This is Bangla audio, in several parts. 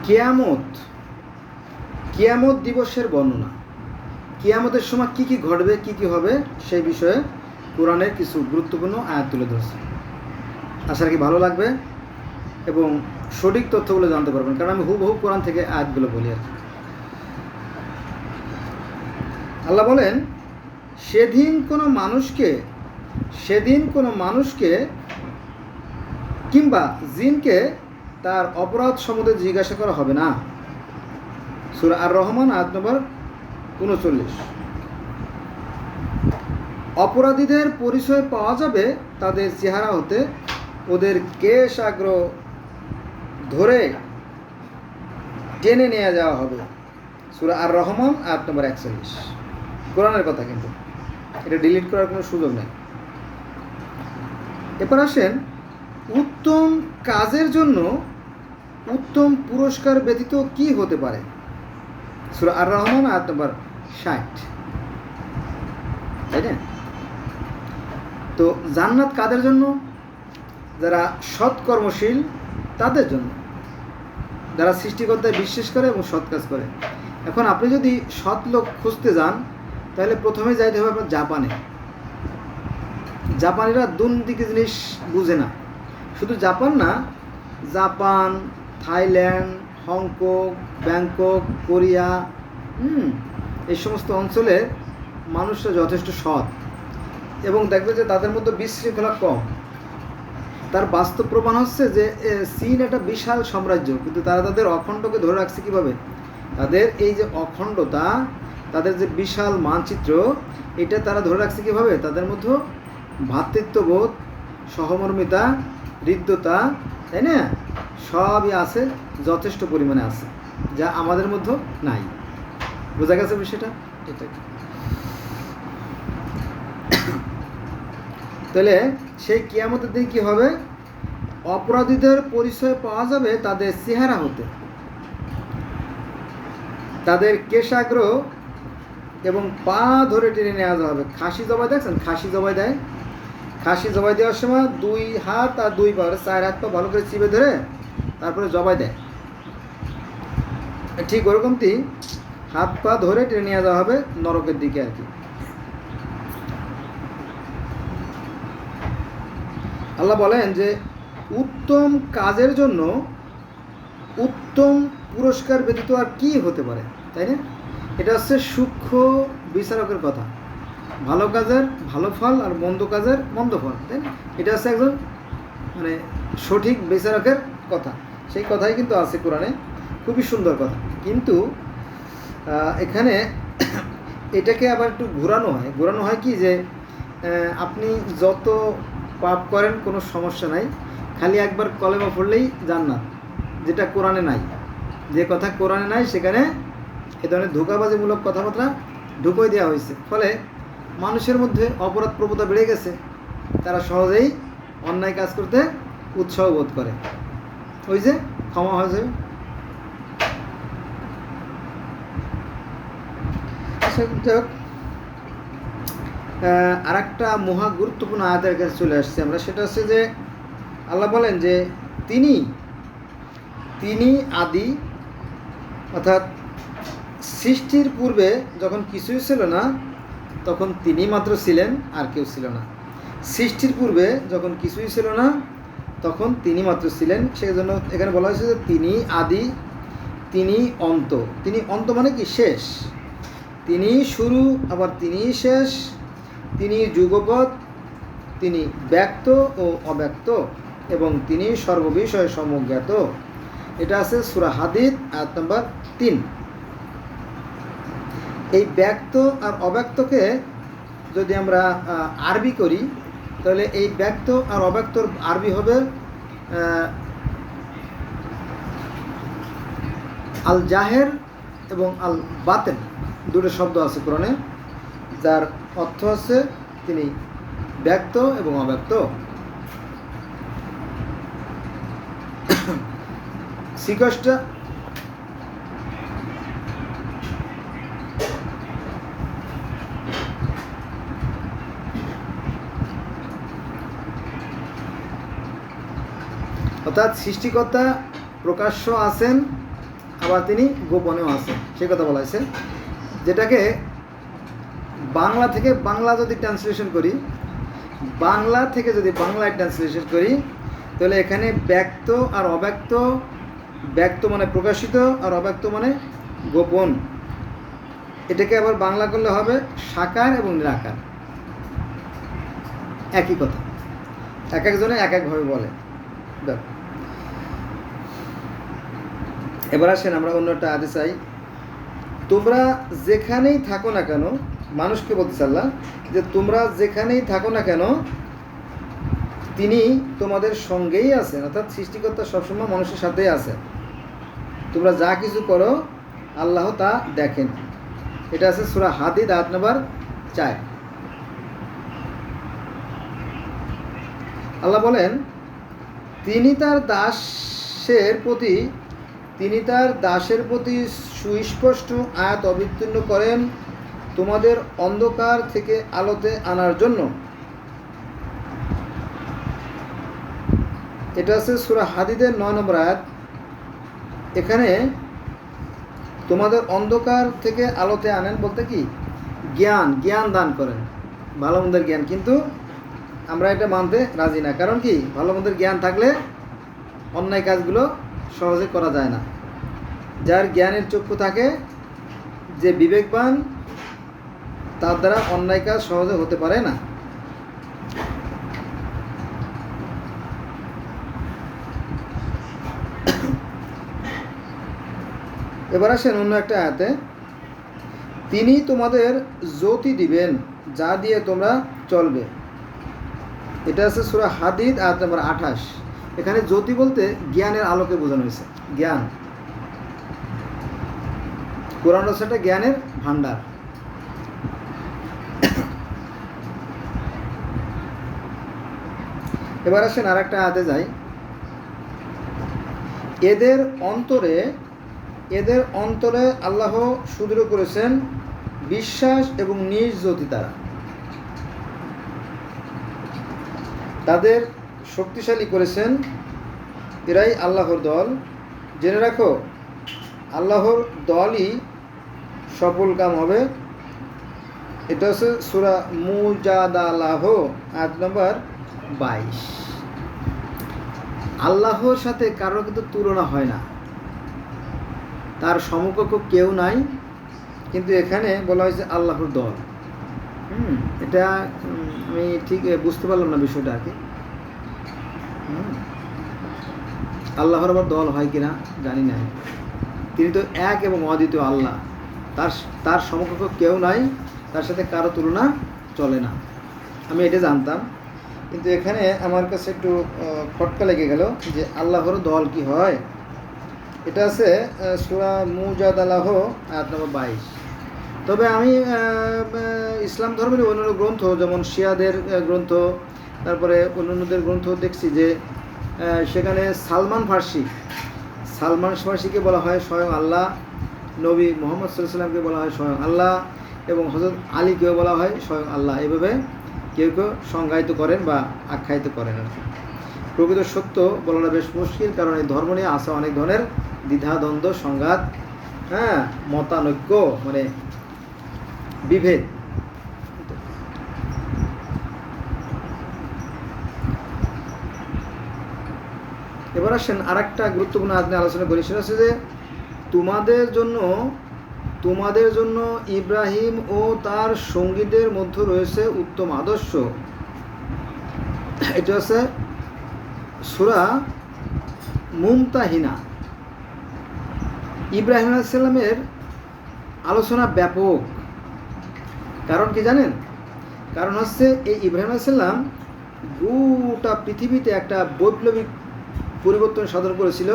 কিয়ামত কিয়ামত দিবসের বর্ণনা, কিয়ামতের সময় কি কি ঘটবে, কি কি হবে, সেই বিষয়ে কোরআনের কিছু গুরুত্বপূর্ণ আয়াত তুলে ধরছে। আশা রাখি ভালো লাগবে এবং সঠিক তথ্যগুলো জানতে পারবেন, কারণ আমি হুবহু কোরআন থেকে আয়াতগুলো বলি আর কি। আল্লাহ বলেন, সেদিন কোনো মানুষকে কিংবা জিনকে তার অপরাধ সম্বন্ধে জিজ্ঞাসা করা হবে না। সূরা আর রহমান আয়াত নম্বর 39। অপরাধীদের পরিচয় পাওয়া যাবে তাদের চেহারা হতে, ওদের কেশ আগ্র ধরে টেনে নিয়ে যাওয়া হবে। সূরা আর রহমান আয়াত নম্বর 41। কোরআনের কথা, কিন্তু এটা ডিলিট করার কোনো সুযোগ নেই। এরপর আসেন, উত্তম কাজের জন্য উত্তম পুরস্কার ব্যতীত কি হতে পারে। সূরা আর রহমান আয়াত নম্বর 60, তাই না? তো জান্নাত কাদের জন্য? যারা সৎকর্মশীল তাদের জন্য, যারা সৃষ্টিকর্তায় বিশ্বাস করে এবং সৎ কাজ করে। এখন আপনি যদি সৎ লোক খুঁজতে যান, তাহলে প্রথমে যাইতে হবে আপনার জাপানে। জাপানিরা দুর্নীতি জিনিস বুঝে না। শুধু জাপান না, Japan, Thailand, Hong Kong, Bangkok, Korea, এই সমস্ত অঞ্চলের মানুষরা যথেষ্ট সৎ, এবং দেখবে যে তাদের মধ্যে বিশৃঙ্খলা কম। তার বাস্তব প্রমাণ হচ্ছে যে চীন একটা বিশাল সাম্রাজ্য, কিন্তু তারা তাদের অখণ্ডকে ধরে রাখছে কীভাবে? তাদের এই যে অখণ্ডতা, তাদের যে বিশাল মানচিত্র, এটা তারা ধরে রাখছে কীভাবে? তাদের মধ্যে ভ্রাতৃত্ববোধ, সহমর্মিতা, হৃদ্যতা, তাই না, সবই আছে, যথেষ্ট পরিমাণে আছে, যা আমাদের মধ্যে নাই। বোঝা গেছে বিষয়টা? এটাই। তাহলে সেই কিয়ামতের দিন কী হবে? অপরাধীদের পরিচয় পাওয়া যাবে তাদের চেহারা হতে, তাদের কেশাগ্র এবং পা ধরে টেনে নেওয়া হবে। খাসি জবাই দেখছেন? খাসি জবাই দেয়। খাসি জবাই দেওয়ার সময় 2 হাত আর 2 পা, 4 হাত পা ভালো করে চিপে ধরে তারপরে জবাই দেয়। ঠিক ওরকমটি হাত পা ধরে টেনে নিয়ে যাওয়া হবে নরকের দিকে আর কি। আল্লাহ বলেন যে উত্তম কাজের জন্য উত্তম পুরস্কার ব্যতীত আর কি হতে পারে, তাই না? এটা হচ্ছে সূক্ষ্ম বিচারকের কথা। ভালো কাজের ভালো ফল আর মন্দ কাজের মন্দ ফল, তাই না? এটা হচ্ছে একজন মানে সঠিক বিচারকের কথা। সেই কথাই কিন্তু আছে কোরআনে, খুবই সুন্দর কথা। কিন্তু এখানে এটাকে আবার একটু ঘোরানো হয় কি, যে আপনি যত পাপ করেন কোনো সমস্যা নাই, খালি একবার কলেমা পড়লেই জান্নাত, যেটা কোরআনে নাই। যে কথা কোরআনে নাই সেখানে এ ধরনের ধোঁকাবাজিমূলক কথাবার্তা ঢুকিয়ে দেওয়া হয়েছে। ফলে মানুষের মধ্যে অপরাধ প্রবণতা বেড়ে গেছে, তারা সহজেই অন্যায় কাজ করতে উৎসাহ বোধ করে। ওই যে ক্ষমা হয়ে যাবে। আর একটা মহা গুরুত্বপূর্ণ আয়াতের কাছে চলে আসছে আমরা, সেটা হচ্ছে যে আল্লাহ বলেন যে তিনি আদি, অর্থাৎ সৃষ্টির পূর্বে যখন কিছুই ছিল না তখন তিনি মাত্র ছিলেন, আর কেউ ছিল না। সৃষ্টির পূর্বে যখন কিছুই ছিল না তখন তিনি মাত্র ছিলেন, সেই জন্য এখানে বলা হয়েছে যে তিনি আদি, তিনি অন্ত। তিনি অন্ত মানে কি? শেষ। তিনি শুরু, আবার তিনি শেষ। তিনি যুগপৎ, তিনি ব্যক্ত ও অব্যক্ত, এবং তিনি সর্ববিষয়ে সমজ্ঞাত। এটা আছে সূরা হাদীদ আয়াত নম্বর 3। এই ব্যক্ত আর অব্যক্তকে যদি আমরা আরবি করি, তাহলে এই ব্যক্ত আর অব্যক্তর আরবি হবে আল জাহের এবং আল বাতেন। দুটো শব্দ আছে কোরআনে, যার অর্থ আছে তিনি ব্যক্ত এবং অব্যক্ত। সিকোয়েন্সটা অর্থাৎ সৃষ্টিকর্তা প্রকাশ্য আছেন আবার তিনি গোপনেও আছেন, সেই কথা বলা হয়েছে। যেটাকে বাংলা থেকে বাংলা যদি ট্রান্সলেশন করি, বাংলা থেকে যদি বাংলায় ট্রান্সলেশন করি, তাহলে এখানে ব্যক্ত আর অব্যক্ত, ব্যক্ত মানে প্রকাশিত আর অব্যক্ত মানে গোপন, এটাকে আবার বাংলা করলে হবে সাকার এবং নিরাকার, একই কথা, এক একজনে এক একভাবে বলে। দেখো এবার আসেন আমরা অন্য একটা আদেশ চাই। তোমরা যেখানেই থাকো না কেন, মানুষকে বলতে চাল্লা যে তোমরা যেখানেই থাকো না কেন তিনি তোমাদের সঙ্গেই আছেন, অর্থাৎ সৃষ্টিকর্তা সবসময় মানুষের সাথেই আছে। তোমরা যা কিছু করো আল্লাহ তা দেখেন। এটা আছে সূরা হাদিদ আয়াত নাম্বার 4। আল্লাহ বলেন তিনি তার দাসের প্রতি সুস্পষ্ট আয়াত অবতীর্ণ করেন তোমাদের অন্ধকার থেকে আলোতে আনার জন্য। এটা আছে সূরা হাদিদের 9 নম্বর আয়াত। এখানে তোমাদের অন্ধকার থেকে আলোতে আনেন বলতে কি জ্ঞান দান করেন, ভালো মন্দের জ্ঞান। কিন্তু আমরা এটা মানতে রাজি না, কারণ কি ভালো মন্দের জ্ঞান থাকলে অন্যায় কাজগুলো সহজে করা যায় না। যার জ্ঞানের চক্ষু থাকে, যে বিবেকবান, তার দ্বারা অন্যায় কাজ সহজে হতে পারে না। এবার আসেন অন্য একটা আয়াতে, তিনি তোমাদের জ্যোতি দিবেন যা দিয়ে তোমরা চলবে। এটা আছে সূরা হাদিদ আয়াত নম্বর 28। এখানে জ্যোতি বলতে জ্ঞানের আলোকে বোঝানো হয়েছে, জ্ঞান। কোরআন হচ্ছে একটা জ্ঞানের ভান্ডার। এবার আসেন আর একটা আয়াতে যাই। এদের অন্তরে আল্লাহ সুদৃঢ় করেছেন বিশ্বাস এবং নিজ জ্যোতি দ্বারা, তাদের শক্তিশালী করেছেন, এরাই আল্লাহর দল। জেনে রাখো আল্লাহর দলই সফল কাম হবে। এটা হচ্ছে সূরা মুজাদালাহ আয়াত নম্বর 22। আল্লাহর সাথে কারোর কিন্তু তুলনা হয় না, তার সমকক্ষ কেউ নাই, কিন্তু এখানে বলা হয়েছে আল্লাহর দল। এটা আমি ঠিক বুঝতে পারলাম না বিষয়টা আর কি। আল্লাহর আবার দল হয় কিনা জানি না। তিনি তো এক এবং অদ্বিতীয় আল্লাহ, তার সমকক্ষ কেউ নাই, তার সাথে কারো তুলনা চলে না। আমি এটা জানতাম, কিন্তু এখানে আমার কাছে একটু খটকা লেগে গেল যে আল্লাহর দল কি হয়। এটা আছে সূরা মুজাদালাহ আয়াত নম্বর 22। তবে আমি ইসলাম ধর্মের অন্যান্য গ্রন্থ, যেমন শিয়াদের গ্রন্থ, তারপরে অন্যান্যদের গ্রন্থ দেখছি যে সেখানে সালমান ফার্সিকে বলা হয় স্বয়ং আল্লাহ, নবী মুহাম্মদ সাল্লাল্লাহু আলাইহি ওয়াসাল্লামকে বলা হয় স্বয়ং আল্লাহ, এবং হযরত আলীকেও বলা হয় স্বয়ং আল্লাহ। এভাবে কেউ কেউ সংজ্ঞায়িত করেন বা আখ্যায়িত করেন আর কি। প্রকৃত সত্য বলাটা বেশ মুশকিল, কারণ এই ধর্ম নিয়ে আছে অনেক ধরনের দ্বিধাদ্বন্দ্ব, সংঘাত, মতানৈক্য, মানে বিভেদ। এবার আসেন আর একটা গুরুত্বপূর্ণ আয়াত নিয়ে আলোচনা করি। সেটা হচ্ছে যে তোমাদের জন্য ইব্রাহিম ও তার সঙ্গীদের মধ্যে রয়েছে উত্তম আদর্শ। এটা হচ্ছে সূরা মুমতাহিনা। ইব্রাহিম আলাইহিস সালামের আলোচনা ব্যাপক। কারণ কি জানেন? কারণ হচ্ছে এই ইব্রাহিম আলাইহিস সালাম গোটা পৃথিবীতে একটা বৈপ্লবিক পরিবর্তন সাধন করেছিল।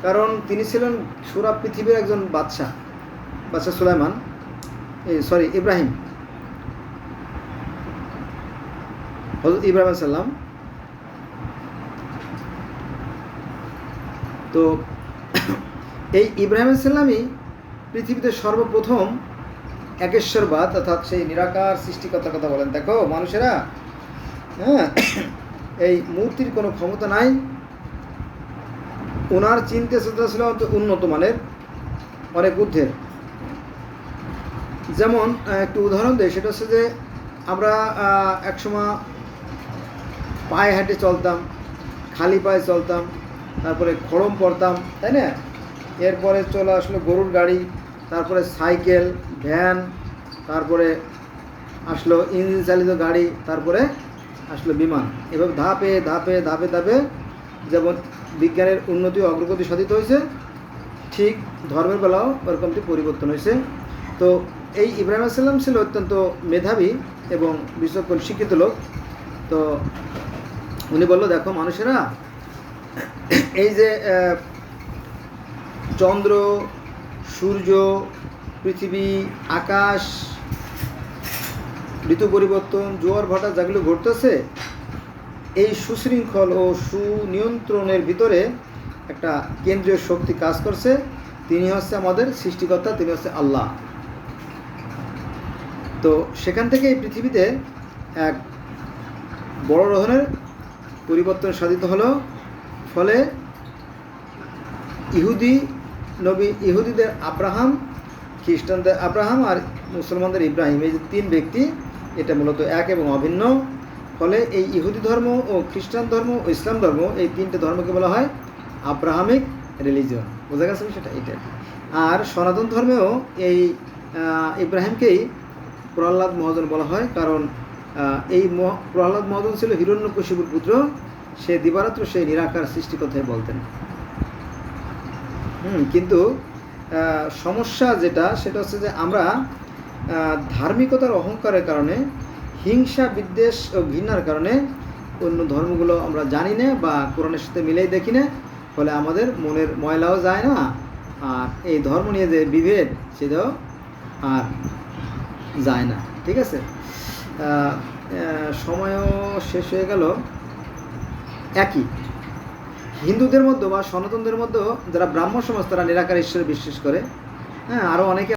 কারণ তিনি ছিলেন পুরা পৃথিবীর একজন বাদশাহ সুলাইমান, ইব্রাহিম, হযরত ইব্রাহিম আলাইহিস সালাম। তো এই ইব্রাহিম আলাইহিস সালামই পৃথিবীতে সর্বপ্রথম একেশ্বরবাদ, অর্থাৎ সেই নিরাকার সৃষ্টিকর্তার কথা বলেন। দেখো মানুষেরা, এই মূর্তির কোনো ক্ষমতা নাই। ওনার চিন্তা চেতনা ছিল উন্নত মানের, অনেক ঊর্ধ্বের। যেমন একটু উদাহরণ দেয়, সেটা হচ্ছে যে আমরা একসময় পায়ে হেঁটে চলতাম, খালি পায়ে চলতাম, তারপরে খড়ম পরতাম, তাই না? এরপরে চলে আসলো গরুর গাড়ি, তারপরে সাইকেল, ভ্যান, তারপরে আসলো ইঞ্জিন চালিত গাড়ি, তারপরে আসলো বিমান। এভাবে ধাপে ধাপে ধাপে ধাপে যেমন বিজ্ঞানের উন্নতি ও অগ্রগতি সাধিত হয়েছে, ঠিক ধর্মের বেলাও ওরকমটি পরিবর্তন হয়েছে। তো এই ইব্রাহিম আলাইহিস সালাম ছিল অত্যন্ত মেধাবী এবং বিচক্ষণ শিক্ষিত লোক। তো উনি বলল, দেখো মানুষেরা, এই যে চন্দ্র, সূর্য, পৃথিবী, আকাশ, ঋতু পরিবর্তন, জোয়ার ভাটা যেগুলো ঘটতেছে, এই সুশৃঙ্খল ও সুনিয়ন্ত্রণের ভিতরে একটা কেন্দ্রীয় শক্তি কাজ করছে। তিনি হচ্ছে আমাদের সৃষ্টিকর্তা, তিনি হচ্ছে আল্লাহ। তো সেখান থেকে এই পৃথিবীতে এক বড় ধরনের পরিবর্তন সাধিত হলো। ফলে ইহুদিদের আব্রাহাম, খ্রিস্টানদের আব্রাহাম আর মুসলমানদের ইব্রাহিম, এই যে তিন ব্যক্তি, এটা মূলত এক এবং অভিন্ন। ফলে এই ইহুদি ধর্ম ও খ্রিস্টান ধর্ম ও ইসলাম ধর্ম, এই তিনটে ধর্মকে বলা হয় আব্রাহামিক রিলিজিয়ন। বোঝা গেছে সেটা? এটা। আর সনাতন ধর্মেও এই ইব্রাহিমকেই প্রহ্লাদ মহাজন বলা হয়, কারণ এই প্রহ্লাদ মহাজন ছিল হিরণ্যকশিপুর পুত্র। সে দিবারাত্র সেই নিরাকার সৃষ্টিকথাই বলতেন। কিন্তু সমস্যা যেটা, সেটা হচ্ছে যে আমরা ধার্মিকতার অহংকারের কারণে, হিংসা, বিদ্বেষ ও ঘৃণার কারণে অন্য ধর্মগুলো আমরা জানি না বা কোরআনের সাথে মিলেই দেখি না। ফলে আমাদের মনের ময়লাও যায় না, আর এই ধর্ম নিয়ে যে বিভেদ, সেটাও আর যায় না। ঠিক আছে, সময়ও শেষ হয়ে গেল। একই হিন্দুদের মধ্যে বা সনাতনদের মধ্যেও যারা ব্রাহ্মণ সমাজ, তারা নিরাকার ঈশ্বরে বিশ্বাস করে। হ্যাঁ, আরও অনেকে